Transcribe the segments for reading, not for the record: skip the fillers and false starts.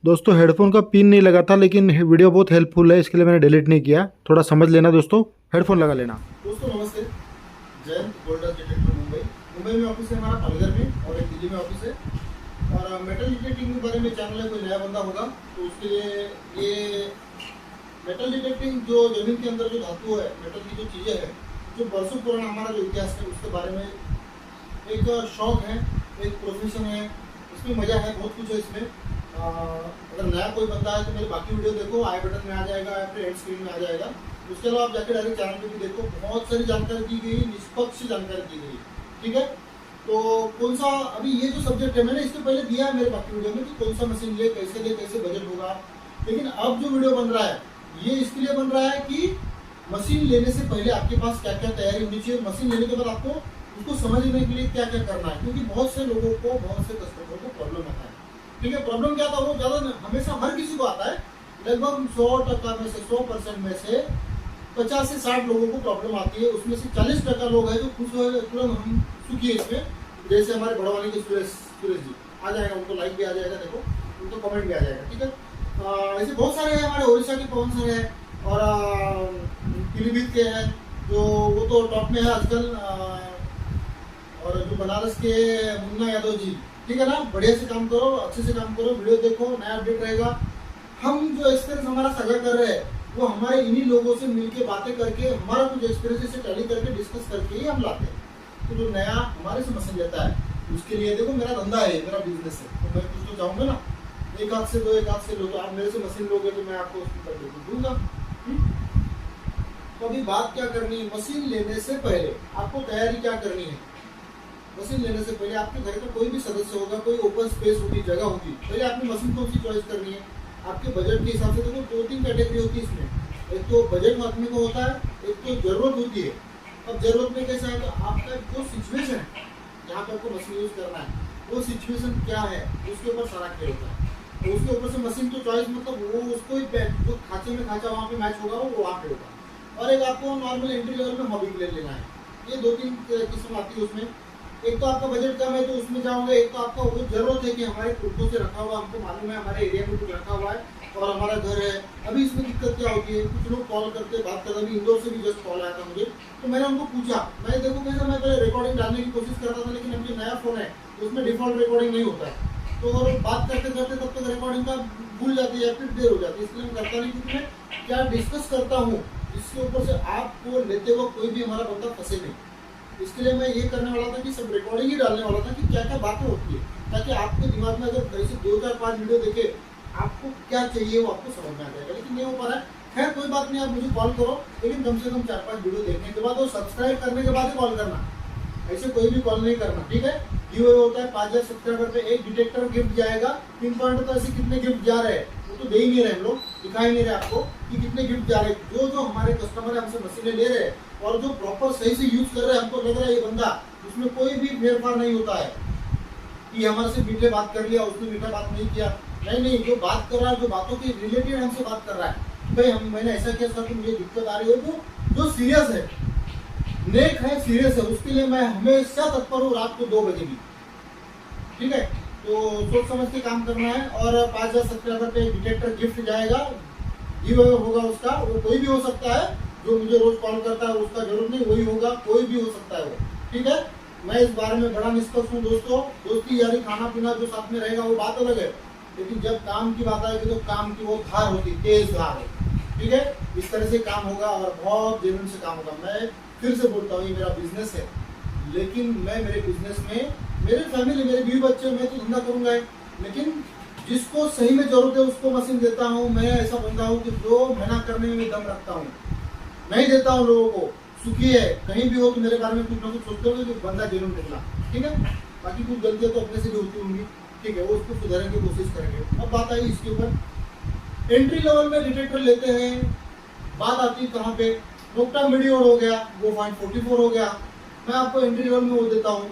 दोस्तों हेडफोन का पिन नहीं लगा था, लेकिन वीडियो बहुत हेल्पफुल है, इसके लिए मैंने डिलीट नहीं किया। थोड़ा समझ लेना दोस्तों, हेडफोन लगा लेना। दोस्तों नमस्ते। Jayant golden detector Mumbai. मुंबई में ऑफिस है हमारा, पालघर में, और एक दिल्ली में ऑफिस है। और मेटल डिटेक्टिंग के बारे में चैनल है, कोई नया बंदा होगा तो उसके लिए ये मेटल डिटेक्टिंग जो जमीन के अंदर जो धातु है, मेटल की जो चीज़ें हैं, जो बरसों पुराना हमारा जो इतिहास है उसके बारे में एक शौक है, एक प्रोफेशन है। इसमें मज़ा है, बहुत कुछ है इसमें। अगर नया कोई बंदा है तो मेरे बाकी वीडियो देखो, आई बटन में आ जाएगा या फिर एंड स्क्रीन में आ जाएगा। उसके अलावा आप जाके डायरेक्ट चैनल पे भी देखो, बहुत सारी जानकारी दी गई, निष्पक्ष जानकारी दी गई। ठीक है, तो कौन सा अभी ये जो सब्जेक्ट है मैंने इसके पहले दिया है मेरे बाकी वीडियो में कि कौन सा मशीन ले, कैसे बजट होगा। लेकिन अब जो वीडियो बन रहा है ये इसके लिए बन रहा है कि मशीन लेने से पहले आपके पास क्या क्या तैयारी होनी चाहिए, मशीन लेने के बाद आपको उसको समझने के लिए क्या क्या करना है। क्योंकि बहुत से लोगों को, बहुत से कस्टमरों को प्रॉब्लम आता है। ठीक है, प्रॉब्लम क्या था वो ज़्यादा हमेशा हर किसी को आता है। लगभग 100% में से 100% में से 50 से 60 लोगों को प्रॉब्लम आती है। उसमें से 40% लोग हैं जो खुश हो, तुरंत हम सुखी है इसमें। जैसे हमारे बड़वानी के सुरेश जी आ जाएगा, उनको लाइक भी आ जाएगा, देखो उनको कमेंट भी आ जाएगा। ठीक है, ऐसे बहुत सारे हैं। हमारे उड़ीसा के पवन सर है और पीलीभीत के हैं, जो वो तो टॉप में है आजकल। और जो बनारस के मुन्ना यादव जी, ठीक है ना, बढ़िया से काम करो, अच्छे से काम करो, वीडियो देखो, नया अपडेट रहेगा। हम जो एक्सपीरियंस हमारा साझा कर रहे हैं वो हमारे इन्हीं लोगों से मिलके बातें करके, हमारा कुछ एक्सपीरियंस से टैली करके, डिस्कस करके ही हम लाते हैं। तो जो नया हमारे से मशीन लेता है उसके लिए देखो मेरा धंधा है, मेरा बिजनेस है, तो मैं कुछ तो चाहूँगा ना। एक हाथ से दो, एक हाथ से लो। तो आप मेरे से मशीन लोगे तो मैं आपको उसकी कर दूंगा। तो अभी बात क्या करनी है, मशीन लेने से पहले आपको तैयारी क्या करनी है। मशीन लेने से पहले आपके घर का कोई भी सदस्य होगा, कोई ओपन स्पेस होगी, जगह होगी, पहले आपकी मशीन कौन सी चॉइस करनी है आपके बजट के हिसाब से। देखो 2-3 कैटेगरी होती है इसमें। एक तो बजट में अपने को होता है, एक तो जरूरत होती है। अब जरूरत में कैसा है, तो आपका जो सिचुएशन है जहाँ पर आपको मशीन यूज करना है वो सिचुएशन क्या है, उसके ऊपर सारा खेल होता है। तो उसके ऊपर से मशीन तो चॉइस, मतलब वो उसको ही जो खांचे में खांचा वहाँ पे मैच होगा वो वहाँ पे होगा। और एक आपको नॉर्मल एंट्री लेवल में हॉबी के लिए लेना है। ये 2-3 किस्म आती है उसमें। एक तो आपका बजट कम है तो उसमें जाओगे, एक तो आपका वो जरूरत है कि हमारे खुदों से रखा हुआ, हमको मालूम है हमारे एरिया में कुछ रखा हुआ है और हमारा घर है। अभी इसमें दिक्कत क्या होती है, कुछ लोग कॉल करते, बात करते। अभी इंदौर से भी जस्ट कॉल आया था मुझे, तो मैंने उनको पूछा, मैं देखो कैसे, मैं पहले रिकॉर्डिंग डालने की कोशिश करता था, लेकिन अभी नया फोन है उसमें डिफॉल्ट रिकॉर्डिंग नहीं होता है। तो और बात करते करते तब तक रिकॉर्डिंग का भूल जाती है, फिर देर हो जाती है, इसलिए मैं करता नहीं। क्योंकि मैं क्या डिस्कस करता हूँ इसके ऊपर से आपको लेते वक्त कोई भी हमारा बंदा फंसे नहीं। इसके लिए मैं ये करने वाला था कि सब रिकॉर्डिंग ही डालने वाला था कि क्या क्या बातें होती है, ताकि आपके दिमाग में अगर ऐसे 2-4-5 वीडियो देखे, आपको क्या चाहिए वो आपको समझ में आ जाएगा। लेकिन नहीं हो पा रहा है, खैर कोई बात नहीं, आप मुझे कॉल करो, लेकिन कम से कम 4-5 वीडियो देखने के बाद और सब्सक्राइब करने के बाद ही कॉल करना। ऐसे कोई भी कॉल नहीं करना, ठीक है। गिव होता है 5000 सब्सक्राइबर पे एक डिटेक्टर गिफ्ट जाएगा। पिन पॉइंट तो ऐसे कितने गिफ्ट जा रहे हैं वो तो दे ही नहीं रहे, हम लोग दिखा ही नहीं रहे आपको कि कितने गिफ्ट जा रहे हैं। जो हमारे कस्टमर है हमसे मशीनें ले रहे हैं और जो प्रॉपर सही से यूज कर रहे हैं, हमको लग रहा है ये बंदा, उसमें कोई भी फेरफार नहीं होता है कि हमारे से मीठे बात कर लिया, उसने मीठा बात नहीं किया। नहीं, जो बात कर रहा है, जो बातों के रिलेटेड हमसे बात कर रहा है, भाई मैंने ऐसा किया सर, तो मुझे दिक्कत आ रही है, जो सीरियस है, नेक है, सीरियस है, उसके लिए मैं हमेशा तत्पर हूँ, रात को 2 बजे भी। ठीक है, तो सोच समझ के काम करना है। और 5000 सब्सक्राइबर पे डिटेक्टर गिफ्ट जाएगा, गिव अवे होगा उसका। वो कोई भी हो सकता है, जो मुझे रोज कॉल करता है उसका जरूर नहीं वही होगा, कोई भी हो सकता है वो। ठीक है, मैं इस बारे में बड़ा निष्पक्ष हूँ दोस्तों। दोस्ती यारी खाना पीना जो साथ में रहेगा वो बात अलग है, लेकिन जब काम की बात आएगी तो काम की वो धार होती, तेज धार है। ठीक है, इस तरह से काम होगा और बहुत जेन्युइन से काम होगा। मैं फिर से बोलता हूँ, ये मेरा बिजनेस है, लेकिन मैं मेरे बिजनेस में मेरे फैमिली, मेरे बीवी बच्चे, मैं तो धंधा करूंगा, लेकिन जिसको सही में जरूरत है उसको मशीन देता हूँ। मैं ऐसा बंदा हूँ कि जो मना करने में दम रखता हूँ, नहीं देता हूँ लोगों को। सुखी है, कहीं भी हो तो मेरे बारे में कुछ ना कुछ सोचते हो कि बंदा जेन्युइन निकला। ठीक है, बाकी कुछ गलतियाँ तो अपने से भी होती होंगी, ठीक है, वो उसको सुधारने की कोशिश करेंगे। अब बात आई इसके ऊपर, एंट्री लेवल में डिटेक्टर लेते हैं। बात आती है कहाँ पे, नोक्टा मीडियोर हो गया, वो 0.44 हो गया, मैं आपको एंट्री लेवल में वो देता हूँ।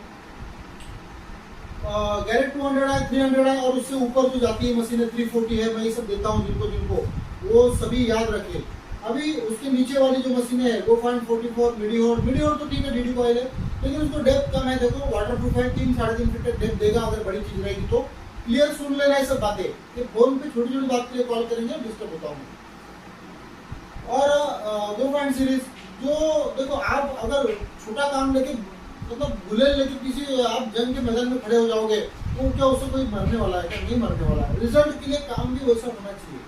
गैरेट 200 है, 300 है, और उससे ऊपर जो जाती है मशीन 340 है, मैं ये सब देता हूँ जिनको वो सभी याद रखें। अभी उसके नीचे वाली जो मशीन है वो 0.44 मीडियोर तो ठीक है, डीडी कॉइल है, लेकिन उसको डेप्थ कम है। देखो वाटर प्रूफ है, 3-3.5 फीट तक डेप्थ देगा अगर बड़ी चीज रहेगी तो। क्लियर सुन लेना है सब बातें, कि फोन पे छोटी छोटी बात के लिए कॉल करेंगे डिस्टर्ब होता हूँ। और दो पॉइंट सीरीज जो देखो, आप अगर छोटा काम लेके मतलब बुलेट लेके किसी आप जंग के मैदान में खड़े हो जाओगे तो क्या उससे कोई मरने वाला है? क्या नहीं मरने वाला है। रिजल्ट के लिए काम भी वैसा होना चाहिए।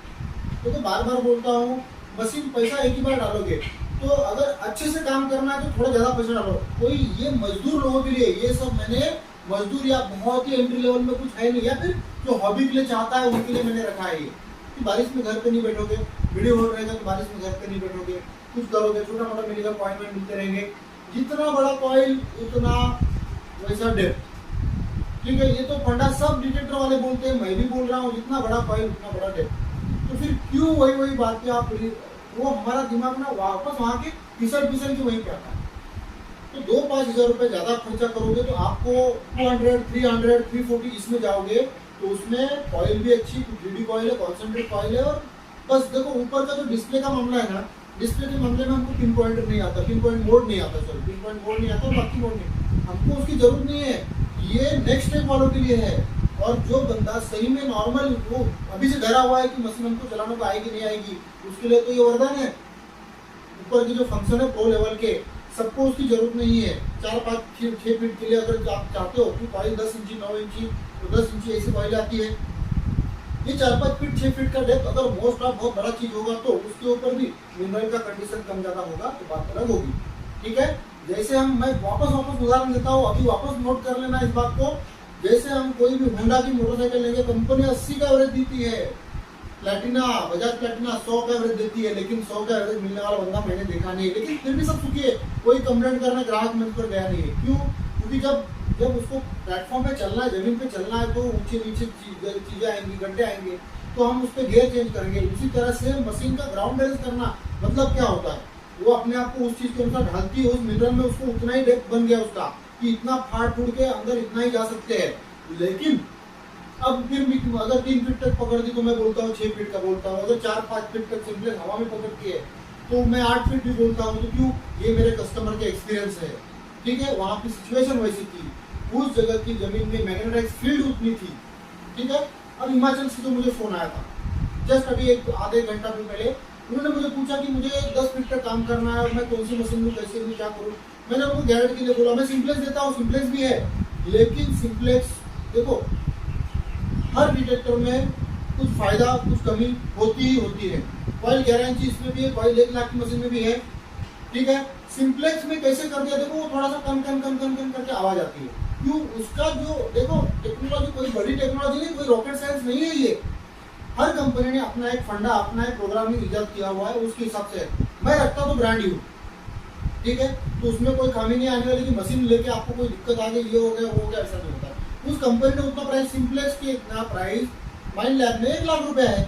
तो बार बार बोलता हूँ, मशीन पैसा एक ही बार डालोगे, तो अगर अच्छे से काम करना है तो थोड़ा ज्यादा पैसा डालो। कोई ये मजदूर लोगों के लिए ये सब मैंने मजदूर या बहुत ही एंट्री लेवल में कुछ है नहीं, या फिर जो हॉबी के लिए चाहता है उनके लिए मैंने रखा है ये। कि बारिश में घर पे नहीं बैठोगे, वीडियो हो रहेगा तो बारिश में घर पे नहीं बैठोगे, कुछ करोगे, छोटा मोटा मिलेगा, अपॉइंटमेंट मिलते रहेंगे। जितना बड़ा कॉइल उतना वैसा डेप्थ। ठीक है, ये तो फंडा सब डिटेक्टर वाले बोलते हैं, मैं भी बोल रहा हूँ, जितना बड़ा कॉइल उतना बड़ा डेप्थ। तो फिर क्यों वही बात है आप, वो हमारा दिमाग ना वापस वहां के फिसल के वहीं पे आता है। तो 2-5 हज़ार रुपए ज्यादा खर्चा करोगे तो आपको 200, 300, 340 इसमें जाओगे, तो उसमें कॉइल भी अच्छी 3D कॉइल है, कॉन्सेंट्रेट कॉइल है। और बस देखो ऊपर का जो डिस्प्ले का मामला है ना, डिस्प्ले के मामले में हमको पिन पॉइंटर नहीं आता, पिन पॉइंट मोड नहीं आता, सॉरी पिन पॉइंट मोड नहीं आता, बाकी मोड नहीं, हमको उसकी जरूरत नहीं है। ये नेक्स्ट स्टेप वालों के लिए है। और जो बंदा सही में नॉर्मल वो अभी से डरा हुआ है कि मशीन हमको चलाने को आएगी नहीं आएगी, उसके लिए तो ये वरदान है। ऊपर की जो फंक्शन है प्रो लेवल के, सबको उसकी जरूरत नहीं है। 4-5-6 फीट के लिए अगर आप चाहते हो कि कॉइल 10 इंची 9 इंची तो 10 इंची ऐसी कॉइल आती है। ये 4-5 फीट 6 फीट का डेप्थ अगर मोस्ट ऑफ बहुत बड़ा चीज होगा तो उसके ऊपर भी मिनरल का कंडीशन कम ज्यादा होगा तो बात अलग होगी। ठीक है, जैसे मैं वापस उदाहरण देता हूँ, अभी वापस नोट कर लेना इस बात को। जैसे हम कोई भी होंडा की मोटरसाइकिल लेंगे, कंपनी 80 का एवरेज देती है, प्लेटिना बजाज प्लेटिना 100 का एवरेज देती है, लेकिन 100 का एवरेज मिलने वाला बंदा मैंने देखा नहीं है। लेकिन फिर भी सब सुखी है, कोई कंप्लेंट करना ग्राहक मंच पर गया नहीं है। क्यों? क्योंकि जब उसको प्लेटफॉर्म पे चलना है, जमीन पे चलना है, तो ऊंचे नीचे चीजें आएंगी, गड्ढे आएंगे, तो हम उस पर गियर चेंज करेंगे। उसी तरह से मशीन का ग्राउंड बैलेंस करना मतलब क्या होता है, वो अपने आप को उस चीज के अनुसार ढालती है। उस मिनरल में उसको उतना ही डेप्थ बन गया उसका कि इतना फाड़ फूड़ के अंदर इतना ही जा सकते हैं। लेकिन अब फिर भी अगर 3 फीट तक पकड़ दी तो मैं बोलता हूँ 6 फीट का बोलता हूँ। अगर 4-5 फीट तक सिंपलेस हवा में पकड़ती है तो मैं 8 फीट भी बोलता हूँ। तो क्यों? ये मेरे कस्टमर के एक्सपीरियंस है। ठीक है, वहाँ की सिचुएशन वैसी थी, उस जगह की जमीन में मैग्नेटाइज फील्ड उतनी थी। ठीक है, अब हिमाचल से जो मुझे फोन आया था जस्ट अभी एक आधे घंटा पहले, उन्होंने मुझे पूछा कि मुझे 10 फीट तक काम करना है और मैं कौन सी मशीन लूँ, कैसे लूँ, क्या करूँ। मैंने उनको गारंटी के लिए बोला मैं सिंप्लेक्स देता हूँ, सिंप्लेक्स भी है। लेकिन सिंप्लेक्स देखो, हर डिटेक्टर में कुछ फायदा कुछ कमी होती ही होती है। कॉइल 11 इंची इसमें भी है, कॉइल 1 लाख की मशीन में भी है। ठीक है, सिंप्लेक्स में कैसे कर दिया देखो, वो थोड़ा सा कम करके आवाज आती है। क्यों? उसका जो देखो टेक्नोलॉजी कोई बड़ी टेक्नोलॉजी नहीं, कोई रॉकेट साइंस नहीं है ये। हर कंपनी ने अपना एक फंडा, अपना एक प्रोग्रामिंग इजाद किया हुआ है, उसके हिसाब से मैं रखता तो ब्रांड ही हूँ। ठीक है, तो उसमें कोई खामी नहीं आने वाली कि मशीन लेके आपको कोई दिक्कत आ गई, ये हो गया वो हो गया, ऐसा नहीं होता। उस कंपनी ने उतना प्राइस, सिंप्लेक्स की इतना प्राइस माइंड लैब में 1 लाख रुपया है,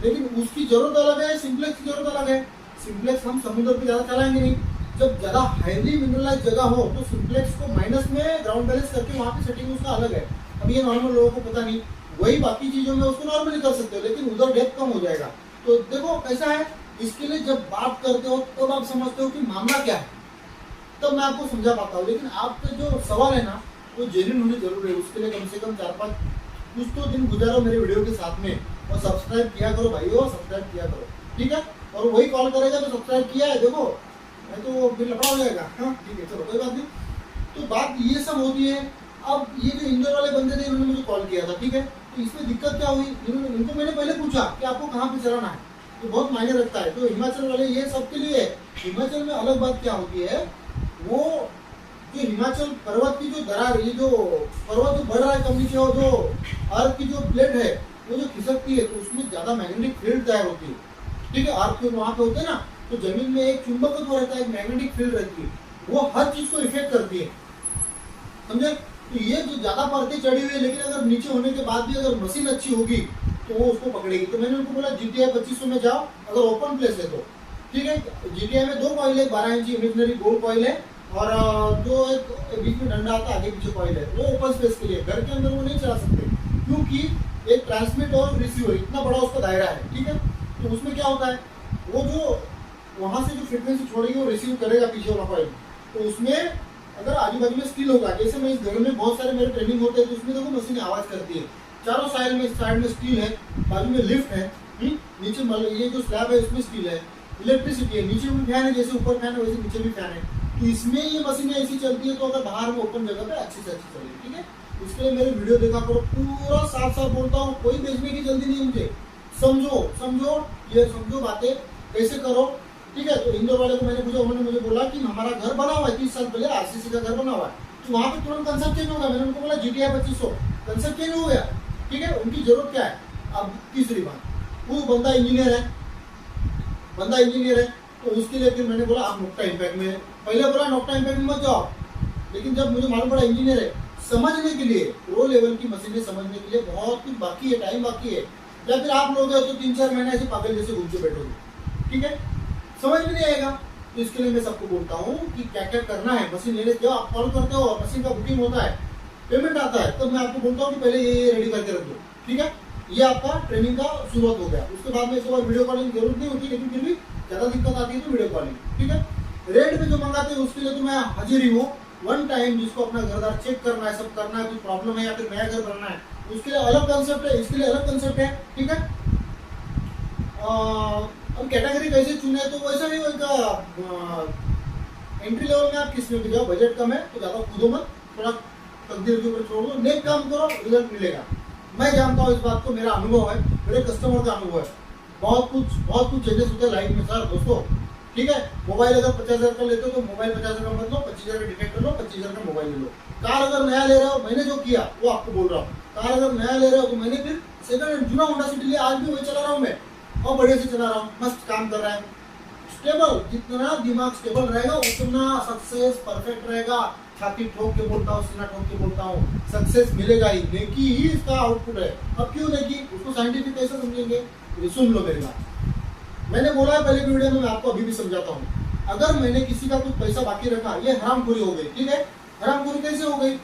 लेकिन उसकी जरूरत अलग है, सिंप्लेक्स की जरूरत अलग है। सिंप्लेक्स हम समुद्र पे ज्यादा चलाएंगे नहीं। जब ज्यादा हाईली मिनरलाइज जगह हो तो सिंप्लेक्स को माइनस में ग्राउंड बैलेंस करके वहाँ पे सेटिंग उसका अलग है। अब ये नॉर्मल लोगों को पता नहीं, वही बाकी चीजों में उसको नॉर्मली कर सकते हो, लेकिन उधर डेप्थ कम हो जाएगा। तो देखो कैसा है, इसके लिए जब बात करते हो तब आप समझते हो कि मामला क्या है, तब मैं आपको समझा पाता हूँ। लेकिन आपका जो सवाल है ना वो जेन्युइन होने जरूर है। उसके लिए कम से कम 4-5 कुछ तो दिन गुजारो मेरे वीडियो के साथ में, और सब्सक्राइब किया करो भाइयों, सब्सक्राइब किया करो। ठीक है, और वही कॉल करेगा तो सब्सक्राइब किया है, देखो नहीं तो फिर लफड़ा हो जाएगा। हाँ ठीक है, चलो कोई बात नहीं। तो बात ये सब होती है। अब ये जो इंदौर वाले बंदे थे, इन्होंने मुझे कॉल किया था। ठीक है, तो इसमें दिक्कत क्या हुई, इनको मैंने पहले पूछा कि आपको कहाँ पे चलाना है, तो बहुत मायने रखता है। तो हिमाचल वाले ये सबके लिए है। हिमाचल में अलग बात क्या होती है, वो जो हिमाचल पर्वत की जो दरार, ये जो पर्वत जो बढ़ रहा है कम नीचे, और जो अर्थ की जो प्लेट है वो जो खिसकती है, तो उसमें ज्यादा मैग्नेटिक फील्ड तैयार होती है। ठीक है, अर्थ के वहां पे होते हैं ना, तो जमीन में एक चुंबकत्व रहता है, एक मैग्नेटिक फील्ड रहती है, वो हर चीज को इफेक्ट करती है। समझे? तो ये जो ज्यादा परतें चढ़ी हुई है, लेकिन अगर नीचे होने के बाद भी अगर मशीन अच्छी होगी तो वो उसको पकड़ेगी। तो मैंने उनको बोला GTI 2500 में जाओ, अगर ओपन प्लेस है तो। ठीक है, GTI में 2 कॉइल है, 12 इंची इमेजिनरी गोल कॉइल है, और जो एक बीच में डंडा आता है आगे पीछे कॉइल है, वो ओपन स्पेस के लिए। घर के अंदर वो नहीं चला सकते, क्योंकि एक ट्रांसमिट और रिसीवर इतना बड़ा उसका दायरा है। ठीक है, तो उसमें क्या होता है, वो जो वहां से जो फ्रिक्वेंसी छोड़ेगी वो रिसीव करेगा पीछे वाला कॉइल। तो उसमें अगर आजू बाजू में स्टिल होगा, जैसे मैं इस घर में बहुत सारे मेरे ट्रेनिंग होते हैं, तो उसमें देखो मशीन आवाज करती है, चारों साइड में स्टील है, बाजू में लिफ्ट है, नीचे ये जो स्लैब है इसमें स्टील है, इलेक्ट्रिसिटी है, नीचे भी फैन है, जैसे ऊपर फैन है वैसे नीचे भी फैन है। तो इसमें ये मशीनें ऐसी चलती है तो अगर बाहर में ओपन जगह पे अच्छी से अच्छी चलेगी, ठीक है। इसके लिए मेरे वीडियो देखा करो, पूरा साफ साफ बोलता हूँ, कोई बेचने की जल्दी नहीं मुझे, समझो बातें कैसे करो, ठीक है। तो इंदौर वाले को मैंने पूछा, उन्होंने मुझे बोला कि हमारा घर बना हुआ है 30 साल पहले, आरसीसी का घर बना हुआ है, तो वहाँ पे तुरंत कंसेप्ट चेंज होगा। मैंने उनको बोला GTI 2500 कंसेप्ट चेंज हो गया, ठीक है। उनकी जरूरत क्या है। अब तीसरी बात, वो बंदा इंजीनियर है, तो उसके लिए फिर मैंने बोला आप नोक्टा इम्पैक्ट में, पहले बोला नोक्टा इम्पैक्ट में मत जाओ, लेकिन जब मुझे मालूम पड़ा इंजीनियर है, समझने के लिए प्रो लेवल की मशीनें समझने के लिए बहुत कुछ बाकी है, टाइम बाकी है। या फिर आप लोग तो 3-4 महीने ऐसे पागल जैसे घूम के बैठोगे, ठीक है, समझ में नहीं आएगा। तो इसके लिए मैं सबको बोलता हूँ कि क्या क्या करना है। मशीन लेने जब आप कॉल करते हो, मशीन का बुकिंग होता है, पेमेंट आता है, तो मैं आपको बोलता हूँ कि पहले ये रेडी करके रख दो, ठीक है। ये आपका ट्रेनिंग का शुरुआत हो गया। उसके बाद में एक बार वीडियो कॉलिंग जरूरत नहीं होती, लेकिन फिर भी ज्यादा दिक्कत आती है तो वीडियो कॉलिंग, ठीक है। रेट में जो मंगाते हैं उसके लिए तो मैं हाजिर ही हूँ। वन टाइम जिसको अपना घरदार चेक करना है, सब करना है, कुछ प्रॉब्लम है या फिर नया घर बनना है, उसके लिए अलग कंसेप्ट है, इसके लिए अलग कंसेप्ट है, ठीक है। अब कैटेगरी कैसे चुने, तो वैसा नहीं होगा। एंट्री लेवल में आप किसमें भी जाओ, बजट कम है तो ज्यादा कूदो मत, थोड़ा तकदीर के ऊपर छोड़ दो, नेक काम करो, रिजल्ट मिलेगा। मैं जानता हूँ इस बात को, मेरा अनुभव है, मेरे कस्टमर का अनुभव है। बहुत कुछ चेंजेस होते हैं लाइफ में सर दोस्तों, ठीक है। मोबाइल अगर 50,000 का लेते हो तो मोबाइल 50,000 का मत लो, 25,000 का डिफेक्ट लो, 25,000 का मोबाइल ले लो। कार अगर नया ले रहे हो, मैंने जो किया वो आपको बोल रहा हूँ, कार अगर नया ले रहे हो तो मैंने फिर सेकंड जुना होंडा सिटी लिया, आज भी वही चला रहा हूँ मैं, और बढ़िया से चला रहा हूँ, मस्त काम कर रहा है। स्टेबल, जितना दिमाग स्टेबल रहेगा उतना सक्सेस परफेक्ट रहेगा। छाती ठोक के बोलता हूँ, सीना ठोक के बोलता हूँ, सक्सेस मिलेगा ही, नेकी ही इसका आउटपुट है। अब क्यों नेकी, उसको साइंटिफिक कैसे समझेंगे, ये सुन लो मेरी बात। मैंने बोला है पहले की वीडियो में, मैं आपको अभी भी समझाता हूँ। अगर मैंने किसी का कुछ पैसा बाकी रखा, ये हरामखोरी हो गई, ठीक है। हरामखोरी कैसे हो गई,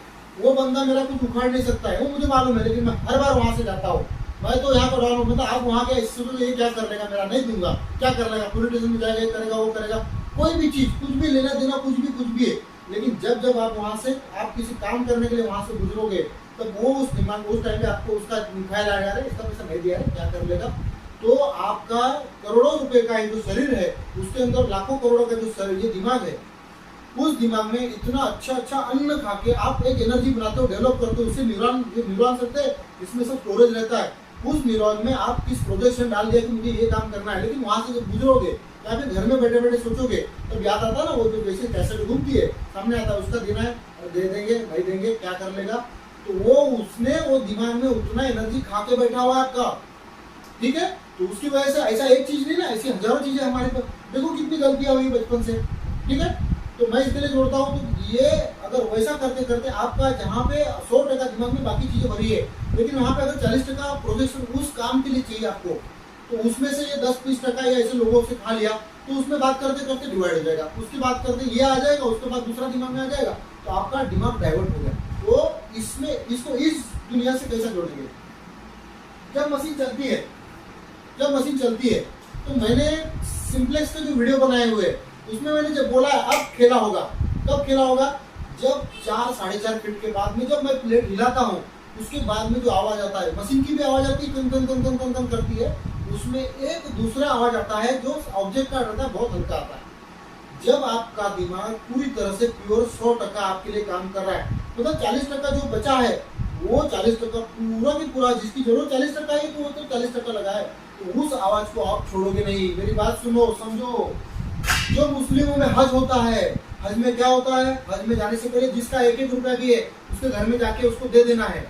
वो बंदा मेरा कुछ उखाड़ नहीं सकता है, वो मुझे मालूम है, लेकिन मैं हर बार वहां से जाता हूँ। मैं तो यहाँ पर हूँ, मतलब आप वहाँ के इससे तो ये क्या कर लेगा, मेरा नहीं दूंगा, क्या कर लेगा, पुलिस स्टेशन में जाएगा, ये करेगा, वो करेगा, कोई भी चीज, कुछ भी लेना देना, कुछ भी है। लेकिन जब आप वहां से, आप किसी काम करने के लिए वहां से गुजरोगे, तब वो उस दिमाग, उस टाइम पे आपको उसका ख्याल आएगा, अरे इसका पैसा नहीं दिया है, क्या कर लेगा। तो आपका करोड़ों रुपए का जो शरीर है, उसके अंदर लाखों करोड़ों का जो शरीर, ये दिमाग है, उस दिमाग में इतना अच्छा अन्न खा के आप एक एनर्जी बनाते हो, डेवलप करते हो, उसे न्यूरॉन सकते हैं, इसमें सब स्टोरेज रहता है। उस न्यूरॉन में आप किस प्रोजेक्शन डाल दिया कि मुझे ये काम करना है, लेकिन वहां से जब गुजरोगे या फिर घर में बैठे बैठे सोचोगे, तब याद आता ना, वो जो जैसे कैसेट घूमती है सामने आता है, उसका देना है, दे देंगे नहीं देंगे, क्या कर लेगा। तो वो उसने वो दिमाग में उतना एनर्जी खा के बैठा हुआ है आपका, ठीक है। तो उसकी वजह से ऐसा एक चीज नहीं ना, ऐसी हजारों चीजें हमारे पास, देखो कितनी गलतियां हुई बचपन से, ठीक है। तो मैं इसके लिए जोड़ता हूँ, तो ये अगर वैसा करते करते आपका जहाँ पे 100% दिमाग में बाकी चीजें भरी है, लेकिन वहाँ पे अगर 40% प्रोजेक्शन उस काम के लिए चाहिए आपको, तो उसमें से ये 10-20% या ऐसे लोगों से खा लिया, तो उसमें बात करते करते डिवाइड हो जाएगा, उसकी बात करते ये आ जाएगा, उसके बाद दूसरा दिमाग में आ जाएगा, तो आपका दिमाग डाइवर्ट हो गया। तो इसमें इसको इस दुनिया से कैसे जोड़ेंगे। जब मशीन चलती है तो मैंने सिंपलेक्स के जो वीडियो बनाए हुए हैं, उसमें मैंने जब बोला अब खेला होगा, कब खेला होगा, जब 4-4.5 फीट के बाद में जब मैं प्लेट हिलाता हूँ, उसके बाद में जो आवाज आता है, मशीन की भी आवाज आती है, कन कन कन कन कन कन करती है, उसमें एक दूसरा आवाज आता है जो ऑब्जेक्ट का रहता है, बहुत हल्का आता है। जब आपका दिमाग पूरी तरह से प्योर 100% आपके लिए काम कर रहा है, मतलब 40% जो बचा है, वो 40% पूरा की पूरा, जिसकी जरूरत 40% है तो वो तो 40% लगा है, तो उस आवाज को आप छोड़ोगे नहीं। मेरी बात सुनो, समझो। जो मुस्लिमों में हज होता है, हज में क्या होता है, हज में जाने से पहले जिसका 1-1 रुपया भी है, उसके घर में जाके उसको दे देना है।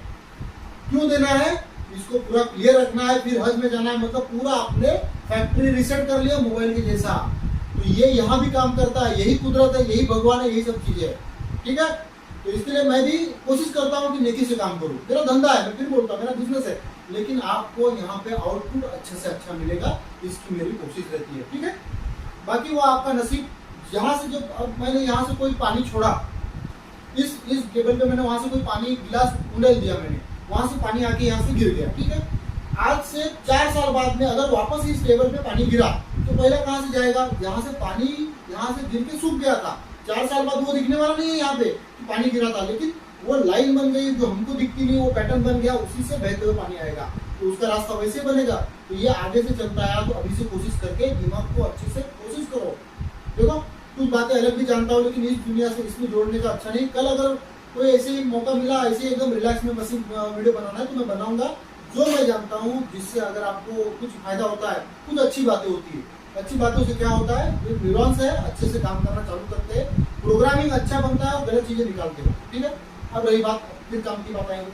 क्यों देना है, इसको पूरा क्लियर रखना है, फिर हज में जाना है, मतलब पूरा आपने फैक्ट्री रीसेट कर लिया मोबाइल के जैसा। तो ये यहाँ भी काम करता है, यही कुदरत है, यही भगवान है, यही सब चीजें है, ठीक है। तो इसके लिए मैं भी कोशिश करता हूँ कि नेकी से काम करूँ, मेरा धंधा है, मैं फिर बोलता हूँ मेरा बिजनेस है, लेकिन आपको यहाँ पे आउटपुट अच्छे से अच्छा मिलेगा, इसकी मेरी कोशिश रहती है, ठीक है। बाकी वो आपका नसीब। यहाँ से जब अब मैंने यहाँ से कोई पानी छोड़ा, इस टेबल पे मैंने वहां से कोई पानी गिलास उंडेल दिया, मैंने वहां से पानी आके यहाँ से गिर गया, ठीक है। आज से 4 साल बाद में अगर वापस इस टेबल पे पानी गिरा, तो पहले कहाँ से जाएगा, यहाँ से पानी यहाँ से गिर के सूख गया था। 4 साल बाद वो दिखने वाला नहीं है यहाँ पे कि पानी गिरा था, लेकिन वो लाइन बन गई जो हमको दिखती नहीं, वो पैटर्न बन गया, उसी से बहते हुए पानी आएगा, तो उसका रास्ता वैसे बनेगा। तो ये आगे से चलता है, तो अभी से कोशिश करके दिमाग को अच्छे से कोशिश करो। देखो कुछ बातें अलग भी जानता हूँ, लेकिन इस दुनिया से इसमें जोड़ने का अच्छा नहीं। कल अगर कोई ऐसे ही मौका मिला, ऐसे एकदम रिलैक्स में मशीन वीडियो बनाना है, तो मैं बनाऊंगा जो मैं जानता हूँ, जिससे अगर आपको कुछ फायदा होता है, कुछ अच्छी बातें होती है। अच्छी बातों से क्या होता है, जो न्यूरॉन्स है अच्छे से काम करना चालू करते हैं, प्रोग्रामिंग अच्छा बनता है और गलत चीजें निकालते हैं। ठीक है, अब रही बात फिर काम की बात आएंगे।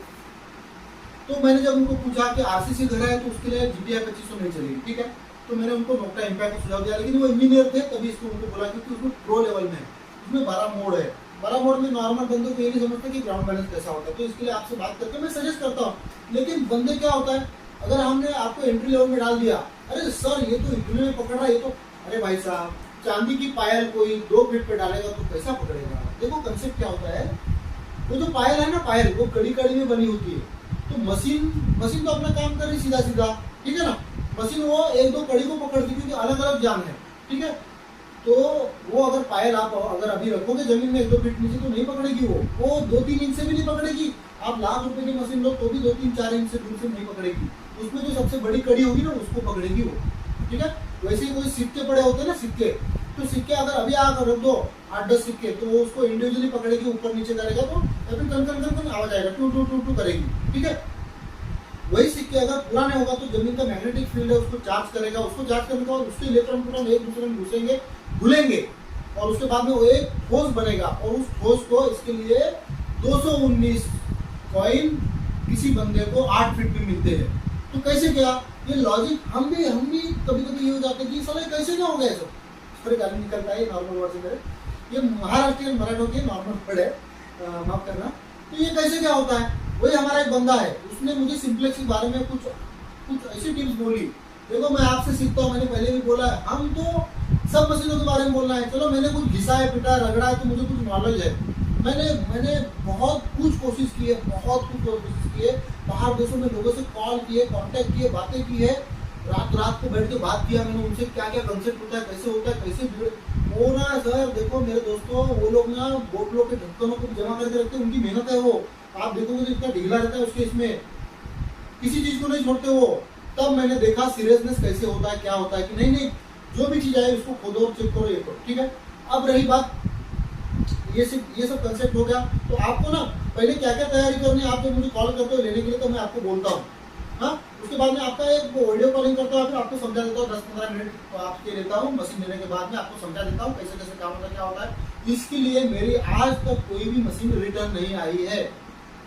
तो मैंने जब उनको पूछा कि आरसीसी घर है तो उसके लिए GTI 2500 नहीं चलेगी, ठीक है, तो मैंने उनको नोक्टा इम्पैक्ट का सुझाव दिया, लेकिन वो इंजीनियर थे, तभी इसको उनको बोला क्योंकि उसमें प्रो लेवल में है, उसमें 12 मोड है। 12 मोड में नॉर्मल बंदे को ये नहीं समझते कि ग्राउंड बैलेंस कैसा होता है, तो इसके लिए आपसे बात करके मैं सजेस्ट करता हूँ। लेकिन बंदे क्या होता है, अगर हमने आपको एंट्री लेवल में डाल दिया, अरे सर ये तो इतने में पकड़ रहा है, ये तो, अरे भाई साहब चांदी की पायल कोई 2 फीट पे डालेगा तो कैसा पकड़ेगा। देखो कंसेप्ट क्या होता है, वो जो पायल है ना, पायल वो कड़ी कड़ी में बनी होती है, तो मशीन तो अपना काम कर रही सीधा सीधा, ठीक है ना, मशीन वो 1-2 कड़ी को पकड़ती क्योंकि अलग अलग जान है, ठीक है। तो वो अगर पायल आप अगर अभी रखोगे जमीन में 1-2 फीट नीचे तो नहीं पकड़ेगी, वो 2-3 इंच से भी नहीं पकड़ेगी। आप लाख रुपए की मशीन लो तो भी 2-3-4 इंच से दूर से नहीं पकड़ेगी, उसमें जो सबसे बड़ी कड़ी होगी ना उसको पकड़ेगी वो, ठीक है। वैसे ही कोई सिक्के पड़े होते हैं ना, सिक्के, तो सिक्के अगर अभी आकर रख दो 8-10 सिक्के, तो वो उसको इंडिविजुअली पकड़ेगी, ऊपर नीचे करेगा तो फिर कन कन कन कन आवाज आएगा, टू टू टू टू करेगी, ठीक है। वही सिक्के अगर पुराने होगा तो जमीन का मैग्नेटिक फील्ड है उसको चार्ज करेगा, उसको चार्ज करने के बाद उसके इलेक्ट्रॉन प्रोटॉन एक दूसरे में घुसेंगे, घुलेंगे, और उसके बाद में वो एक ठोस बनेगा, और उस ठोस को इसके लिए 219 कॉइन किसी बंदे को 8 फीट में मिलते हैं। तो कैसे क्या, ये लॉजिक हम भी कभी कभी ये हो जाते हैं कि साले कैसे क्या हो गया, सब थोड़ी गाली निकलता है नॉर्मल वर्ड से मेरे, ये महाराष्ट्रियन मराठों के नॉर्मल वर्ड है, माफ करना। तो ये कैसे क्या होता है, वही हमारा एक बंदा है, उसने मुझे सिंप्लेक्स के बारे में कुछ ऐसी टिप्स बोली। देखो मैं आपसे सीखता हूँ, मैंने पहले भी बोला है, हम तो सब मशीनों के बारे में बोलना है, चलो मैंने कुछ घिसा है, पिटा है, रगड़ा है, तो मुझे कुछ नॉलेज है। मैंने बहुत कुछ कोशिश की है, बहुत कुछ कोशिश की है, बाहर देशों में लोगों से कॉल किए, कांटेक्ट किए, बातें की है, रात को बैठ के बात किया मैंने उनसे, क्या क्या कंसेप्ट होता है, कैसे होता है, कैसे वो ना सर देखो मेरे दोस्तों, वो लोग ना बोतलों के ढक्कनों को जमा करके रखते हैं, उनकी मेहनत है वो, आप देखोगे तो इतना ढीला रहता है उसके, इसमें किसी चीज को नहीं छोड़ते वो। तब मैंने देखा सीरियसनेस कैसे होता है, क्या होता है, कि नहीं जो भी चीज आए उसको खोदो और चेक करो, ये करो, ठीक है। अब रही बात ये सब कंसेप्ट हो गया, तो आपको ना पहले क्या क्या तैयारी करनी है, आप जब मुझे कॉल करते हो लेने के लिए तो मैं आपको बोलता हूँ, हाँ, उसके बाद में आपका एक वीडियो कॉलिंग करता हूँ, फिर आपको समझा देता हूँ, 10-15 मिनट आपके लेता हूँ, मशीन लेने के बाद में आपको समझा देता हूँ कैसे कैसे काम होता है, क्या होता है। इसके लिए मेरी आज तक कोई भी मशीन रिटर्न नहीं आई है,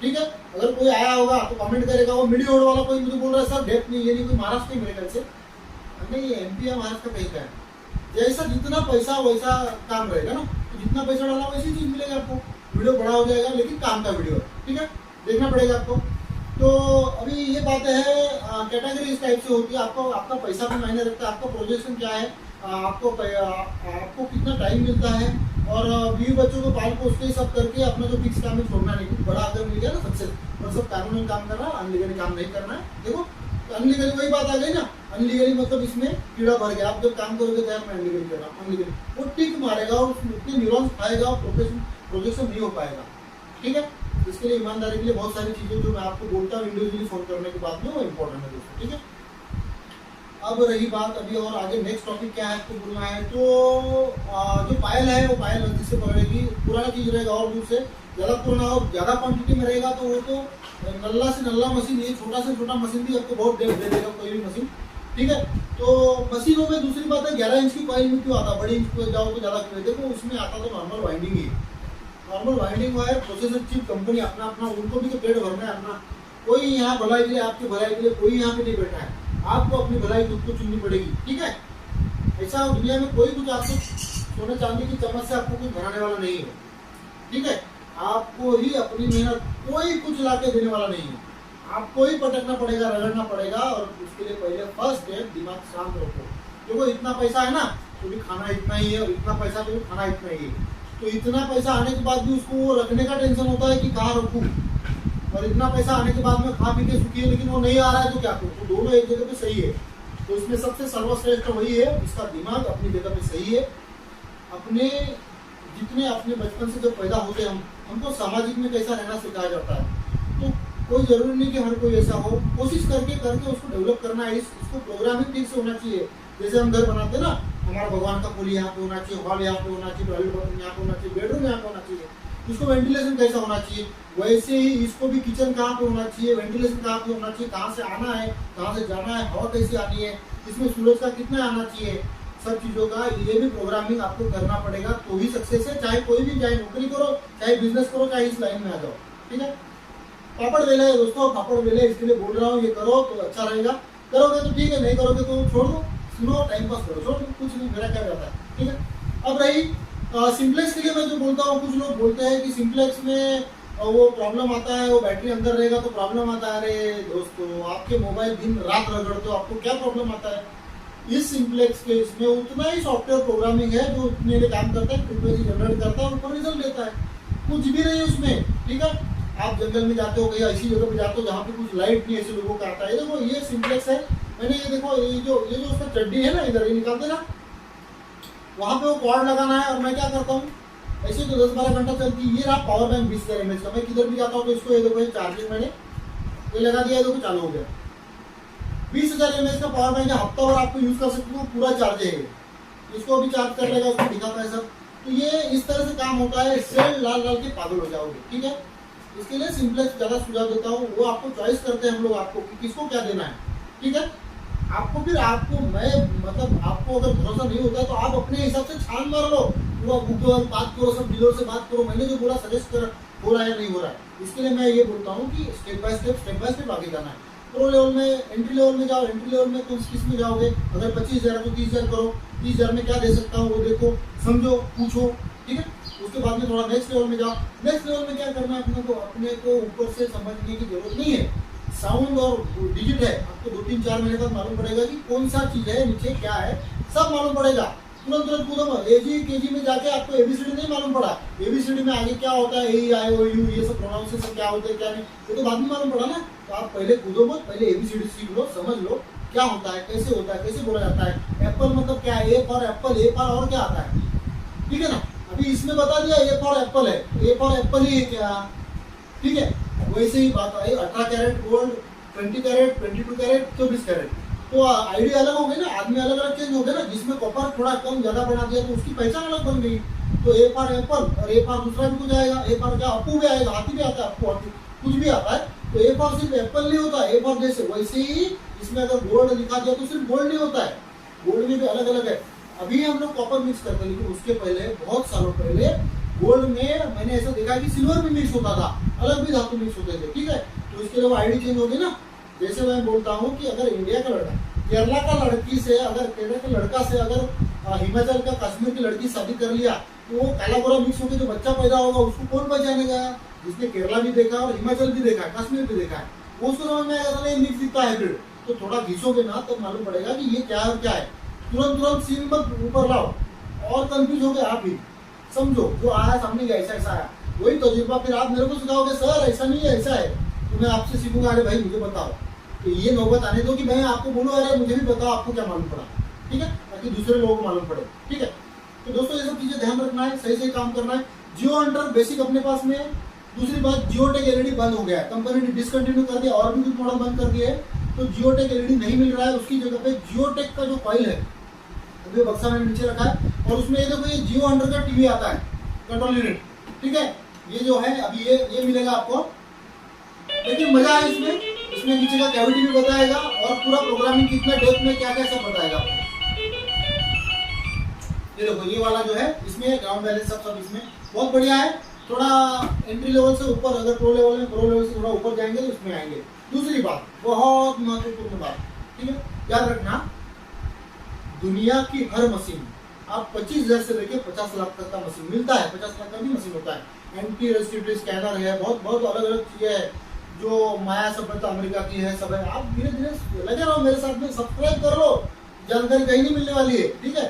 ठीक है। अगर कोई आया होगा तो कमेंट करेगा, वो मीडियो रोड वाला कोई मुझे बोल रहा है सर डेट नहीं, ये नहीं, कोई महाराष्ट्र नहीं, मेरे ख्याल से नहीं, ये MP या महाराष्ट्र का कहीं का है। जैसा जितना पैसा वैसा काम रहेगा ना, तो जितना पैसा डाला वैसी चीज मिलेगा आपको, वीडियो बड़ा हो जाएगा लेकिन काम का वीडियो है, ठीक है, देखना पड़ेगा आपको। तो अभी ये बात है, कैटेगरी इस टाइप से होती है, आपको आपका पैसा भी मायने रखता है, आपका प्रोजेक्शन क्या है, आपको कितना टाइम मिलता है, और बीवी बच्चों को पाल पोस के सब करके अपना जो फिक्स काम है छोड़ना नहीं, कुछ बड़ा अगर मिल गया ना सक्सेस, और सब कानूनी काम करना है, अनलीगली काम नहीं करना है। देखो तो अनलीगली वही बात आ गई ना, अनलीगली मतलब इसमें कीड़ा भर गया, आप जब काम करोगे तो मैं अनलीगली कर रहा हूँ, अनलीगली वो टिक मारेगा और उतने न्यूरॉन्स खाएगा और प्रोजेक्शन नहीं हो पाएगा, ठीक है। इसके लिए ईमानदारी के लिए बहुत सारी चीजें जो मैं आपको बोलता हूँ इंडिविजुअली फोन करने के बाद में, वो इम्पोर्टेंट है दोस्तों, ठीक है। अब रही बात अभी और आगे नेक्स्ट टॉपिक क्या है आपको बोलना है, तो जो पायल है वो पायल नजदीक से पकड़ेगी, पुराना चीज रहेगा और दूर से, ज्यादा पुराना और ज्यादा क्वांटिटी में रहेगा तो वो तो नल्ला से नल्ला मशीन, ये छोटा से छोटा मशीन भी आपको बहुत डेप्थ दे देगा कोई भी मशीन, ठीक है। तो मशीनों में दूसरी बात है 11 इंच की कॉइल में क्यों आता, बड़ी इंच पे जाओ तो ज्यादा क्यों, देखो उसमें आता तो नॉर्मल वाइंडिंग ही, normal winding wire, processor chip company अपना अपना, उनको भी तो पेट भरना है अपना, कोई यहाँ भलाई के लिए, आपकी भलाई के लिए कोई यहाँ पे नहीं बैठा है, आपको अपनी भलाई खुद को चुननी पड़ेगी, ठीक है। ऐसा दुनिया में कोई कुछ आपको सोने चांदी की चम्मच से आपको कुछ बनाने वाला नहीं है, ठीक है। आपको ही अपनी मेहनत, कोई कुछ ला के देने वाला नहीं है, आपको ही पटकना पड़ेगा, रगड़ना पड़ेगा, और उसके लिए पहले फर्स्ट स्टेप दिमाग शांत रखो। देखो इतना पैसा है ना तो भी खाना इतना ही है, और इतना पैसा तो भी खाना इतना ही है, तो इतना पैसा आने के बाद भी उसको रखने का टेंशन होता है कि कहाँ रखूँ, और इतना पैसा आने के बाद में खा पी के सुखी है लेकिन वो नहीं आ रहा है तो क्या करूँ, तो दोनों एक जगह पे सही है। तो इसमें सबसे सर्वश्रेष्ठ वही है, इसका दिमाग अपनी जगह पे सही है। अपने जितने अपने बचपन से जब पैदा होते हम, हमको सामाजिक में कैसा रहना सिखाया जाता है। तो कोई जरूरी नहीं कि हर कोई ऐसा हो, कोशिश करके उसको डेवलप करना है। इसको प्रोग्रामिंग ठीक से होना चाहिए। जैसे हम घर बनाते हैं ना, हमारा भगवान का फूल यहाँ पे होना चाहिए, हॉल यहाँ पे होना चाहिए, टॉयलेट बाथरूम यहाँ पे होना चाहिए, बेडरूम यहाँ पे होना चाहिए, इसको वेंटिलेशन कैसा होना चाहिए, वैसे ही इसको भी किचन कहाँ पे होना चाहिए, वेंटिलेशन कहाँ पे होना चाहिए, कहाँ से आना है, कहाँ से जाना है, हवा कैसी आनी है, इसमें सूरज का कितना आना चाहिए, सब चीज़ों का ये भी प्रोग्रामिंग आपको करना पड़ेगा, तो ही सक्सेस है। चाहे कोई भी, चाहे नौकरी करो, चाहे बिजनेस करो, चाहे इस लाइन में आ जाओ। ठीक है, पापड़ बेले है दोस्तों, पापड़ बेले, इसके लिए बोल रहा हूँ, ये करो तो अच्छा रहेगा, करोगे तो ठीक है, नहीं करोगे तो छोड़ दो, सुनो, टाइम पास करो, छोड़ दो, कुछ नहीं, मेरा क्या रहता है। ठीक है, अब रही सिंप्लेक्स के लिए मैं जो बोलता हूँ, कुछ लोग बोलते हैं कि सिंप्लेक्स में वो प्रॉब्लम आता है, वो बैटरी अंदर रहेगा तो प्रॉब्लम आता है। अरे दोस्तों, आपके मोबाइल दिन रात रगड़ते हो, आपको क्या प्रॉब्लम आता है? इस सिंप्लेक्स के इसमें उतना ही सॉफ्टवेयर प्रोग्रामिंग है जो उतने में काम करता है, फ्रीक्वेंसी जनरेट करता है, ऊपर रिजल्ट देता है, कुछ भी नहीं उसमें। ठीक है, आप जंगल में जाते हो, कहीं ऐसी जगह पे जाते हो जहाँ पे कुछ लाइट नहीं, ऐसे लोगों का आता है। देखो ये सिंप्लेक्स है, मैंने ये देखो, ये जो उसका चड्डी है ना, इधर ये निकालते ना, वहाँ पे वो कॉर्ड लगाना है। और मैं क्या करता हूँ, ऐसे तो 10-12 घंटा चलती है। ये रहा पावर बैंक 20,000 mAh का। मैं किधर भी जाता हूँ तो इसको ये देखो, चार्जिंग मैंने ये लगा दिया, देखो चालू हो गया। 20,000 mAh का पावर बैंक है, हफ्ता भर आपको यूज कर सकते हो, पूरा चार्ज है। इसको अभी चार्ज कर लेगा, उसको दिखाता है सब। तो ये इस तरह से काम होता है, सेल लाल लाल के पागल हो जाओगे। ठीक है, इसके लिए सिंप्लेक्स ज़्यादा सुझाव देता हूँ, वो आपको चॉइस करते हैं हम लोग, आपको कि किसको क्या देना है। ठीक है, आपको फिर आपको मैं मतलब आपको अगर भरोसा नहीं होता है तो आप अपने हिसाब से छान मार लो, पूरा गूगल बात करो, सब डीलर से बात करो, मैंने जो बोला सजेस्ट कर, हो रहा है नहीं हो रहा है। इसके लिए मैं ये बोलता हूँ कि स्टेप बाय स्टेप आगे जाना है। प्रो लेवल में, एंट्री लेवल में जाओ, एंट्री लेवल में किस में जाओगे, अगर 25,000 तो 30,000 करो, 30,000 में क्या दे सकता हूँ वो देखो, समझो, पूछो। ठीक है, उसके बाद में थोड़ा नेक्स्ट लेवल में जाओ। नेक्स्ट लेवल में क्या करना है, अपने को ऊपर से समझने की जरूरत नहीं है। साउंड और डिजिट है, आपको 2-3-4 महीने बाद मालूम पड़ेगा कि कौन सा चीज है, नीचे क्या है, सब मालूम पड़ेगा। तुरंत कूदो मत। AG-KG में जाके आपको ABCD नहीं मालूम पड़ा, ABCD में आगे क्या होता है, A-I-O-U, ये सब प्रोनाउंसिएशन क्या होते हैं क्या नहीं, ये तो बाद में मालूम पड़ा ना। तो आप पहले कूदो मत, पहले ABCD सीख लो, समझ लो क्या होता है, कैसे होता है, कैसे बोला जाता है। एप्पल मतलब क्या है, A for Apple, A for और क्या आता है। ठीक है ना, अभी इसमें बता दिया A फॉर एप्पल है, A फॉर एप्पल ही है क्या। ठीक है, वैसे ही बात है 18 carat gold, 20 carat, 22 carat, 24 carat, तो आइडिया अलग हो गई ना, आदमी अलग अलग चेंज हो गए ना। जिसमें कॉपर थोड़ा कम ज्यादा बना दिया तो उसकी पहचान अलग बन गई। तो A फॉर एप्पल और A फॉर दूसरा भी कुछ आएगा, A फॉर क्या, अपू भी आएगा, हाथी भी आता है, आपको हाथी कुछ भी आता है। तो A फॉर सिर्फ एप्पल नहीं होता, A फॉर जैसे वैसे ही इसमें अगर गोल्ड लिखा दिया तो सिर्फ गोल्ड नहीं होता है, गोल्ड में भी अलग अलग है। अभी हम लोग कॉपर मिक्स करते हैं, लेकिन उसके पहले बहुत सालों पहले गोल्ड में मैंने ऐसा देखा कि सिल्वर भी मिक्स होता था, अलग भी धातु मिक्स होते थे। ठीक है, तो इसके लिए वो आईडी चेंज होगी ना। जैसे मैं बोलता हूँ कि अगर इंडिया का लड़का केरला का लड़की से, अगर केरला के लड़का से अगर हिमाचल का कश्मीर की लड़की शादी कर लिया तो वो काला गोरा मिक्स होकर जो बच्चा पैदा होगा उसको कौन पहचानेगा। जिसने केरला भी देखा और हिमाचल भी देखा है, कश्मीर भी देखा है, वो उसको समझ में आएगा नहीं मिक्स दिखता है। फिर तो थोड़ा घिसोगे ना तो मालूम पड़ेगा कि ये क्या है और क्या है। तुरंत सीन मत ऊपर लाओ और कंफ्यूज हो गए आप ही। समझो जो आया सामने गया, ऐसा ऐसा आया, वही तजुर्बा फिर आप मेरे को सिखाओगे, सर ऐसा नहीं है ऐसा है, तो मैं आपसे सीखूंगा, अरे भाई मुझे बताओ। तो ये नौबत आने दो कि मैं आपको बोलूँ अरे मुझे भी बताओ आपको क्या मालूम पड़ा। ठीक है, ताकि दूसरे लोगों को मालूम पड़े। ठीक है, तो दोस्तों ये सब चीजें ध्यान रखना है, सही सही काम करना है। जियो अंडर बेसिक अपने पास में है। दूसरी बात, जियोटेक एलईडी बंद हो गया है, कंपनी ने डिसकंटिन्यू कर दिया और भी कुछ मॉडल बंद कर दिए है, तो जियोटेक एलईडी नहीं मिल रहा है। उसकी जगह पे जियोटेक का जो कॉइल है अभी बक्सा मैंने नीचे रखा है, और उसमें ये देखो ये जियो अंडर का टीवी आता है, कंट्रोल यूनिट। ठीक है, ये जो है अभी ये मिलेगा आपको, लेकिन मजा है इसमें नीचे का कैविटी भी बताएगा और पूरा प्रोग्रामिंग कितना डेप्थ में क्या क्या सब बताएगा आपको। ये देखो ये वाला जो है इसमें ग्राउंड बैलेंस सब इसमें बहुत बढ़िया है। थोड़ा एंट्री लेवल से ऊपर, अगर प्रो लेवल से थोड़ा ऊपर जाएंगे तो इसमें आएंगे। दूसरी बात, बहुत महत्वपूर्ण बात, ठीक है, याद रखना, दुनिया की हर मशीन आप 25,000 से लेकर 50 लाख तक का मशीन मिलता है, 50 लाख का भी मशीन होता है। एंटी रेस्टिट्यूटरी स्कैनर है, बहुत अलग अलग चीजें है, जो माया सफलता अमेरिका की है, सब है। आप धीरे धीरे लगे रहो मेरे साथ में, सब्सक्राइब कर लो, जानकारी कहीं नहीं मिलने वाली है। ठीक है,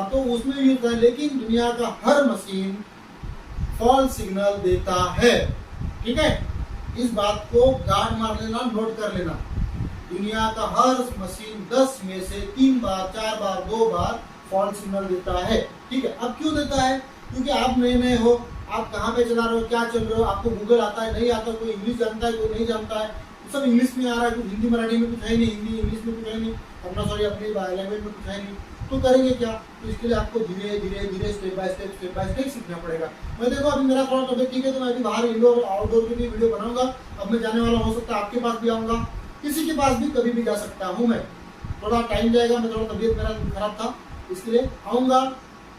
तो उसमें भी होता है, लेकिन दुनिया का हर मशीन फॉल्स सिग्नल देता है। ठीक है, इस बात को गार्ड मार लेना, नोट कर लेना। दुनिया का हर मशीन 10 में से 3 बार, 4 बार, 2 बार फॉल्स सिग्नल देता है। ठीक है, अब क्यों देता है? क्योंकि आप नए नए हो, आप कहाँ पे चला रहे हो, क्या चल रहे हो, आपको गूगल आता है नहीं आता, कोई इंग्लिश जानता है कोई नहीं जानता है, सब इंग्लिश में आ रहा है, कुछ हिंदी मराठी में कुछ है नहीं, हिंदी इंग्लिश में कुछ है नहीं, अपना सॉरी अपनी लैंग्वेज में कुछ है नहीं, तो करेंगे क्या? तो इसके लिए आपको धीरे धीरे धीरे स्टेप बाय स्टेप सीखना पड़ेगा। मैं देखो अभी मेरा थोड़ा तबियत ठीक है तो मैं अभी बाहर इंडोर आउटडोर की भी वीडियो बनाऊंगा। अब मैं जाने वाला, हो सकता है आपके पास भी आऊँगा, किसी के पास भी कभी भी जा सकता हूँ मैं। थोड़ा टाइम जाएगा, मैं थोड़ा तबियत मेरा खराब था इसके लिए आऊँगा,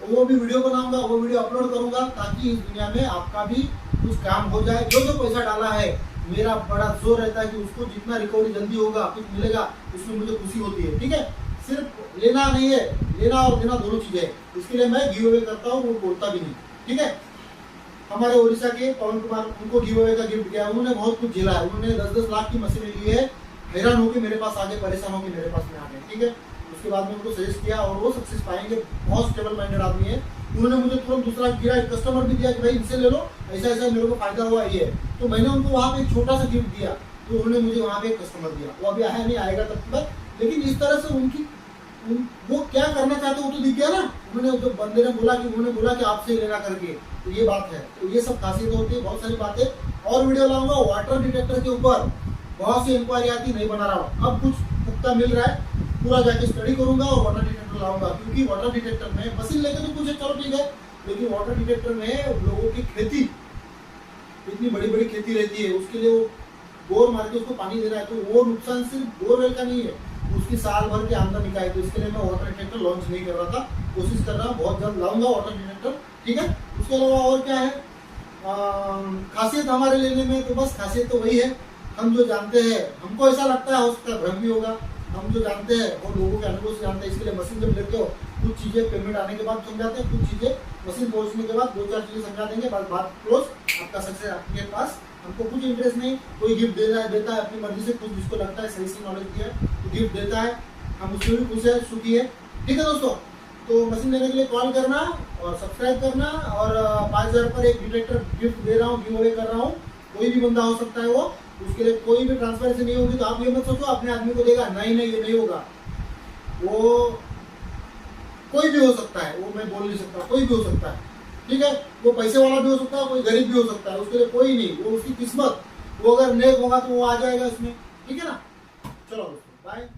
वो भी वीडियो बनाऊंगा, वो वीडियो अपलोड करूंगा, ताकि इस दुनिया में आपका भी कुछ काम हो जाए। जो जो पैसा डाला है मेरा बड़ा जोर रहता है कि उसको जितना रिकवरी जल्दी होगा कुछ मिलेगा, उसमें मुझे खुशी होती है। ठीक है, सिर्फ लेना नहीं है, लेना और देना दोनों चीजें है। इसके लिए मैं गिव अवे करता हूँ, वो बोलता भी नहीं। ठीक है, हमारे उड़ीसा के पवन कुमार, उनको गिव अवे का गिफ्ट दिया, उन्होंने बहुत कुछ झेला है, उन्होंने 10-10 लाख की मशीनें ली है, हैरान होकर मेरे पास आगे, परेशान होकर मेरे पास में आ गए। ठीक है, उसके बाद में उनको सजेस्ट किया और वो सक्सेस पाएंगे, बहुत स्टेबल माइंडेड आदमी है। उन्होंने मुझे तुरंत दूसरा गिरा कस्टमर भी दिया कि भाई इनसे ले लो, ऐसा ऐसा मेरे को फायदा हुआ ये है। तो मैंने उनको वहाँ पे एक छोटा सा गिफ्ट दिया, तो उन्होंने मुझे वहाँ पे एक कस्टमर दिया, वो अभी आया नहीं, आएगा तब तक। लेकिन इस तरह से उनकी वो क्या करना चाहते वो तो दिख गया ना। उन्होंने जो बंदे ने बोला कि उन्होंने बोला कि आपसे लेना करके, तो ये बात है। तो ये सब खासियत होती है, बहुत सारी बातें और वीडियो लाऊंगा। वाटर डिटेक्टर के ऊपर बहुत सी इंक्वायरी आती, नहीं बना रहा हूँ, अब कुछ पुख्ता मिल रहा है, पूरा जाके स्टडी करूंगा और वाटर डिटेक्टर लाऊंगा। क्योंकि वाटर डिटेक्टर में मशीन लेके तो कुछ है, चलो ठीक है, लेकिन वाटर डिटेक्टर में लोगों की खेती, इतनी बड़ी बड़ी खेती रहती है, उसके लिए वो बोर मार के उसको पानी दे रहा है, तो वो नुकसान सिर्फ बोरवेल का नहीं है, उसकी साल भर की आमदनी का है। तो इसके लिए मैं वाटर डिटेक्टर लॉन्च नहीं कर रहा था, कोशिश कर रहा हूँ, बहुत जल्द लाऊंगा वाटर डिटेक्टर। ठीक है, उसके अलावा और क्या है खासियत हमारे लेने में, तो बस खासियत तो वही है, हम जो जानते हैं, हमको ऐसा लगता है, हो सकता है भ्रम भी होगा, हम जो जानते हैं वो लोगों के अनुभव से जानते हैं। इसके लिए मशीन जब लेते हो कुछ चीज़ें पेमेंट आने के बाद समझाते हैं, कुछ चीज़ें मशीन पहुंचने के बाद 2-4 चीज़ें समझा देंगे, बस बात क्लोज, आपका सक्सेस आपके पास। हमको कुछ इंटरेस्ट नहीं, कोई गिफ्ट देता है अपनी मर्जी से, कुछ जिसको लगता है सही से नॉलेज दिया तो गिफ्ट देता है, हम उसमें भी खुश है, सुखी है। ठीक है दोस्तों, तो मशीन लेने के लिए कॉल करना और सब्सक्राइब करना, और 5000 पर एक डिटेक्टर गिफ्ट दे रहा हूँ, गिव अवे कर रहा हूँ, कोई भी बंदा हो सकता है वो, उसके लिए कोई भी ट्रांसपेरेंसी नहीं होगी। तो आप ये मत सोचो अपने आदमी को देगा, नहीं नहीं, ये नहीं होगा, वो कोई भी हो सकता है, वो मैं बोल नहीं सकता, कोई भी हो सकता है। ठीक है, वो पैसे वाला भी हो सकता है, कोई गरीब भी हो सकता है, उसके लिए कोई नहीं, वो उसकी किस्मत, वो अगर नेक होगा तो वो आ जाएगा इसमें। ठीक है ना, चलो दोस्तों, बाय।